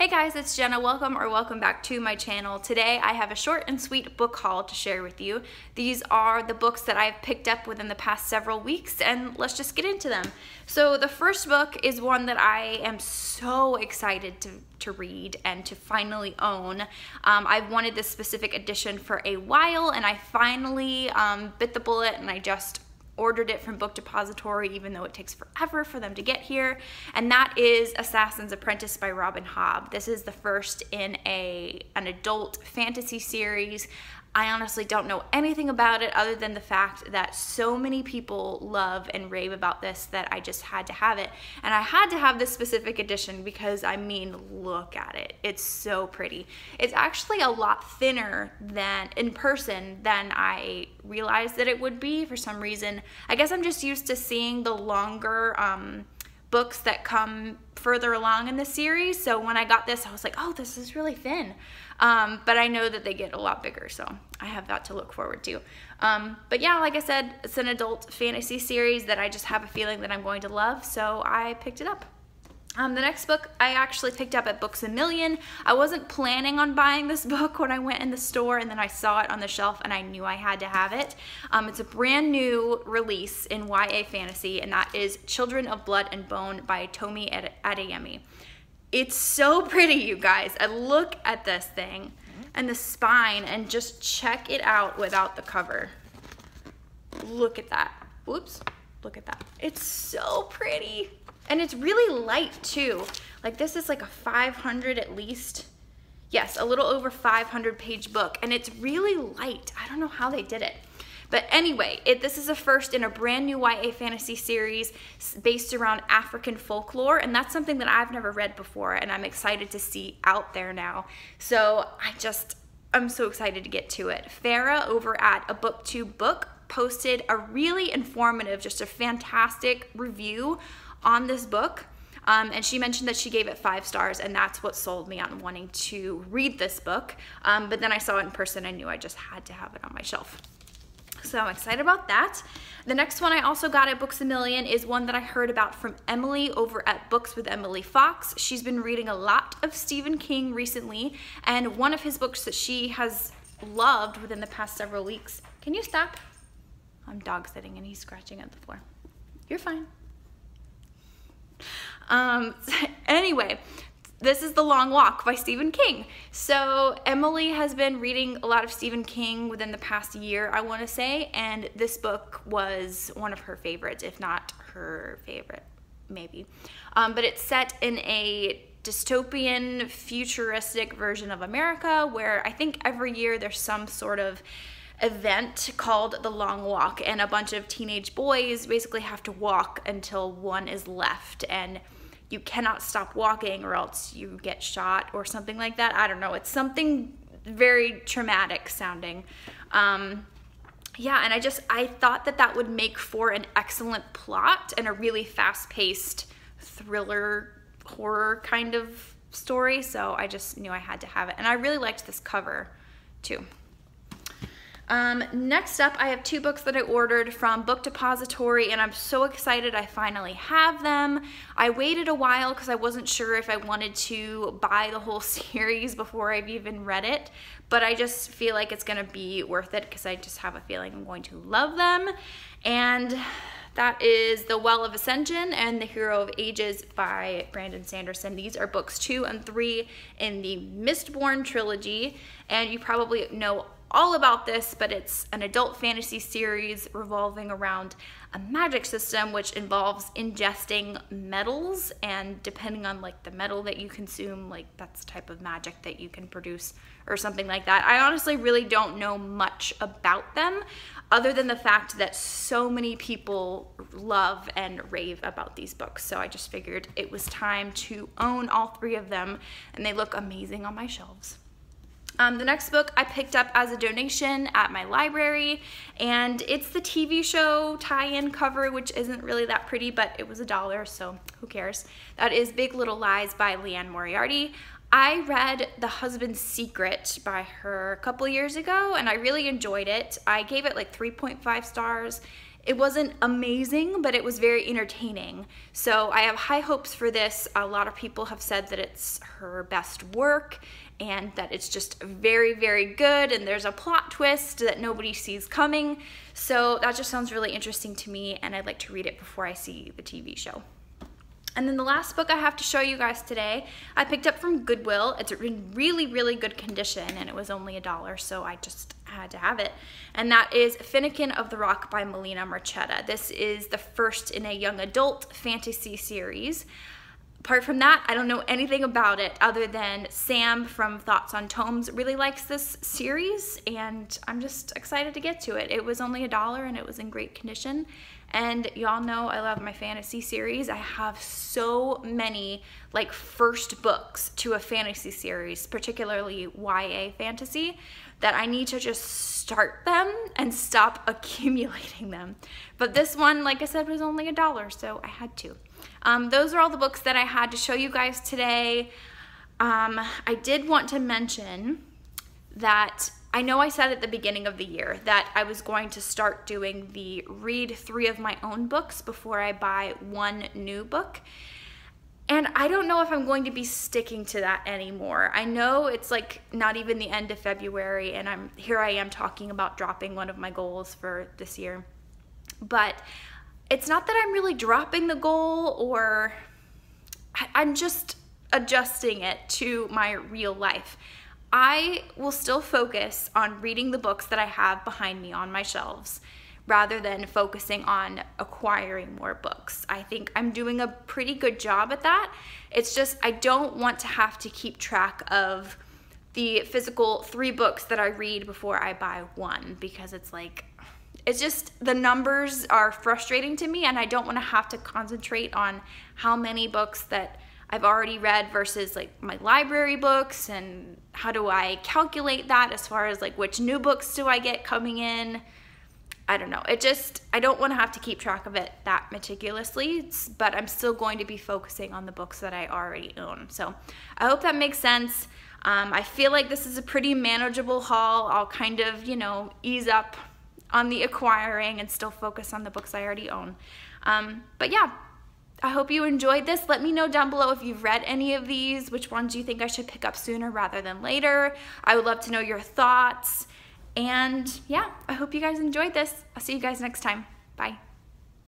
Hey guys, it's Jenna. Welcome back to my channel. Today I have a short and sweet book haul to share with you. These are the books that I've picked up within the past several weeks, and let's just get into them. So the first book is one that I am so excited to read and to finally own. I've wanted this specific edition for a while, and I finally bit the bullet and I just ordered it from Book Depository, even though it takes forever for them to get here, and that is Assassin's Apprentice by Robin Hobb. This is the first in an adult fantasy series. I honestly don't know anything about it other than the fact that so many people love and rave about this that I just had to have it. And I had to have this specific edition because, I mean, look at it. It's so pretty. It's actually a lot thinner than in person than I realized that it would be for some reason. I guess I'm just used to seeing the longer books that come further along in the series. So when I got this, I was like, oh, this is really thin. But I know that they get a lot bigger, so I have that to look forward to. But yeah, like I said, it's an adult fantasy series that I just have a feeling that I'm going to love, so I picked it up. The next book I actually picked up at Books A Million. I wasn't planning on buying this book when I went in the store, and then I saw it on the shelf and I knew I had to have it. It's a brand new release in YA fantasy, and that is Children of Blood and Bone by Tomi Adeyemi. It's so pretty, you guys. I look at this thing and the spine and just check it out without the cover. Look at that. Whoops. Look at that. It's so pretty. And it's really light too. Like, this is like a 500 at least. Yes, a little over 500 page book, and it's really light. I don't know how they did it. But anyway, this is a first in a brand new YA fantasy series based around African folklore, and that's something that I've never read before, and I'm excited to see out there now. So I'm so excited to get to it. Farah over at A BookTube Book posted a really informative, just a fantastic review on this book. And she mentioned that she gave it 5 stars, and that's what sold me on wanting to read this book. But then I saw it in person, I knew I just had to have it on my shelf. So I'm excited about that. The next one I also got at Books A Million is one that I heard about from Emily over at Books with Emily Fox. She's been reading a lot of Stephen King recently, and one of his books that she has loved within the past several weeks. Can you stop? I'm dog sitting and he's scratching at the floor. You're fine. Anyway, this is The Long Walk by Stephen King. So Emily has been reading a lot of Stephen King within the past year, I want to say, and this book was one of her favorites, if not her favorite, maybe. But it's set in a dystopian, futuristic version of America where I think every year there's some sort of event called The Long Walk, and a bunch of teenage boys basically have to walk until one is left, and you cannot stop walking or else you get shot or something like that. I don't know. It's something very traumatic sounding. Yeah, and I thought that would make for an excellent plot and a really fast-paced thriller horror kind of story, so I just knew I had to have it. And I really liked this cover too. Next up, I have 2 books that I ordered from Book Depository, and I'm so excited I finally have them. I waited a while because I wasn't sure if I wanted to buy the whole series before I've even read it, but I just feel like it's going to be worth it because I just have a feeling I'm going to love them. And that is The Well of Ascension and The Hero of Ages by Brandon Sanderson. These are books 2 and 3 in the Mistborn trilogy, and you probably know all about this, but it's an adult fantasy series revolving around a magic system which involves ingesting metals, and depending on like the metal that you consume, like that's the type of magic that you can produce or something like that. I honestly really don't know much about them other than the fact that so many people love and rave about these books. So I just figured it was time to own all 3 of them, and they look amazing on my shelves. The next book I picked up as a donation at my library, and it's the TV show tie-in cover, which isn't really that pretty, but it was $1, so who cares. That is Big Little Lies by Liane Moriarty. I read The Husband's Secret by her a couple years ago, and I really enjoyed it. I gave it like 3.5 stars. It wasn't amazing, but it was very entertaining. So I have high hopes for this. A lot of people have said that it's her best work and that it's just very, very good, and there's a plot twist that nobody sees coming. So that just sounds really interesting to me, and I'd like to read it before I see the TV show. And then the last book I have to show you guys today, I picked up from Goodwill. It's in really, really good condition, and it was only $1, so I just had to have it. And that is Finnegan of the Rock by Melina Marchetta. This is the first in a young adult fantasy series. Apart from that, I don't know anything about it other than Sam from Thoughts on Tomes really likes this series, and I'm just excited to get to it. It was only $1 and it was in great condition. And y'all know I love my fantasy series. I have so many like first books to a fantasy series, particularly YA fantasy, that I need to just start them and stop accumulating them. But this one, like I said, was only $1, so I had to. Those are all the books that I had to show you guys today. I did want to mention that I know I said at the beginning of the year that I was going to start doing the read 3 of my own books before I buy 1 new book. And I don't know if I'm going to be sticking to that anymore. I know it's like not even the end of February, and here I am talking about dropping one of my goals for this year. But it's not that I'm really dropping the goal, or I'm just adjusting it to my real life. I will still focus on reading the books that I have behind me on my shelves rather than focusing on acquiring more books. I think I'm doing a pretty good job at that. It's just I don't want to have to keep track of the physical 3 books that I read before I buy 1, because it's like, it's just, the numbers are frustrating to me, and I don't want to have to concentrate on how many books that I've already read versus like my library books, and how do I calculate that as far as like which new books do I get coming in. I don't know. I don't want to have to keep track of it that meticulously, but I'm still going to be focusing on the books that I already own. So I hope that makes sense. I feel like this is a pretty manageable haul. I'll kind of, you know, ease up on the acquiring and still focus on the books I already own. But yeah, I hope you enjoyed this. Let me know down below if you've read any of these, which ones you think I should pick up sooner rather than later. I would love to know your thoughts. And yeah, I hope you guys enjoyed this. I'll see you guys next time. Bye.